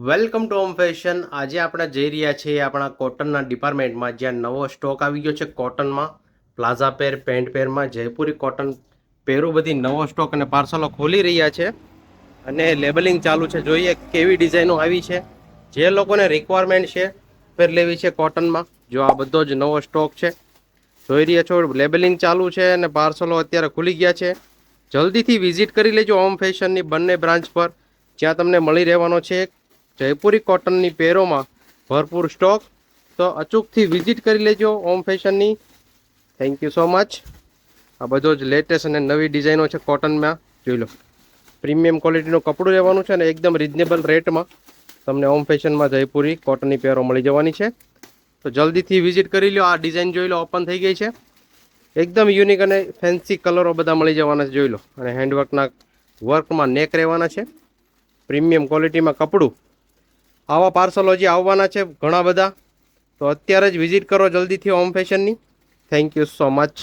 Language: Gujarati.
Welcome to home fashion. આજે આપણે જઈ રહ્યા છીએ આપણા કોટનના ડિપાર્ટમેન્ટમાં, જ્યાં નવો સ્ટોક આવી ગયો છે કોટનમાં. પ્લાઝા પેર, પેન્ટ પેરમાં જયપુરી કોટન પેરું બધી નવો સ્ટોક અને પાર્સલો ખોલી રહ્યા છે અને લેબલિંગ ચાલુ છે. જોઈએ કેવી ડિઝાઇનો આવી છે. જે લોકોને રિક્વાયરમેન્ટ છે પેર લેવી છે કોટનમાં, જો આ બધો જ નવો સ્ટોક છે. જોઈ રહ્યા છો લેબલિંગ ચાલુ છે અને પાર્સલો અત્યારે ખુલી ગયા છે. જલ્દીથી વિઝિટ કરી લેજો હોમ ફેશનની બંને બ્રાન્ચ પર, જ્યાં તમને મળી રહેવાનો છે જયપુરી કોટનની પેરોમાં ભરપૂર સ્ટોક. તો અચૂકથી વિઝિટ કરી લેજો હોમ ફેશનની. Thank you so much. આ બધો જ લેટેસ્ટ અને નવી ડિઝાઇનો છે કોટનમાં. જોઈ લો, પ્રીમિયમ ક્વોલિટીનું કપડું રહેવાનું છે અને એકદમ રિઝનેબલ રેટમાં તમને હોમ ફેશનમાં જયપુરી કોટનની પેરો મળી જવાની છે. તો જલ્દીથી વિઝિટ કરી લો. આ ડિઝાઇન જોઈ લો, ઓપન થઈ ગઈ છે. એકદમ યુનિક અને ફેન્સી કલરો બધા મળી જવાના છે. જોઈ લો, અને હેન્ડવર્કના વર્કમાં નેક રહેવાના છે. પ્રીમિયમ ક્વોલિટીમાં કપડું. આવા પાર્સલો હજી આવવાના છે ઘણા બધા. તો અત્યારે જ વિઝિટ કરો જલ્દીથી હોમ ફેશનની. Thank you so much.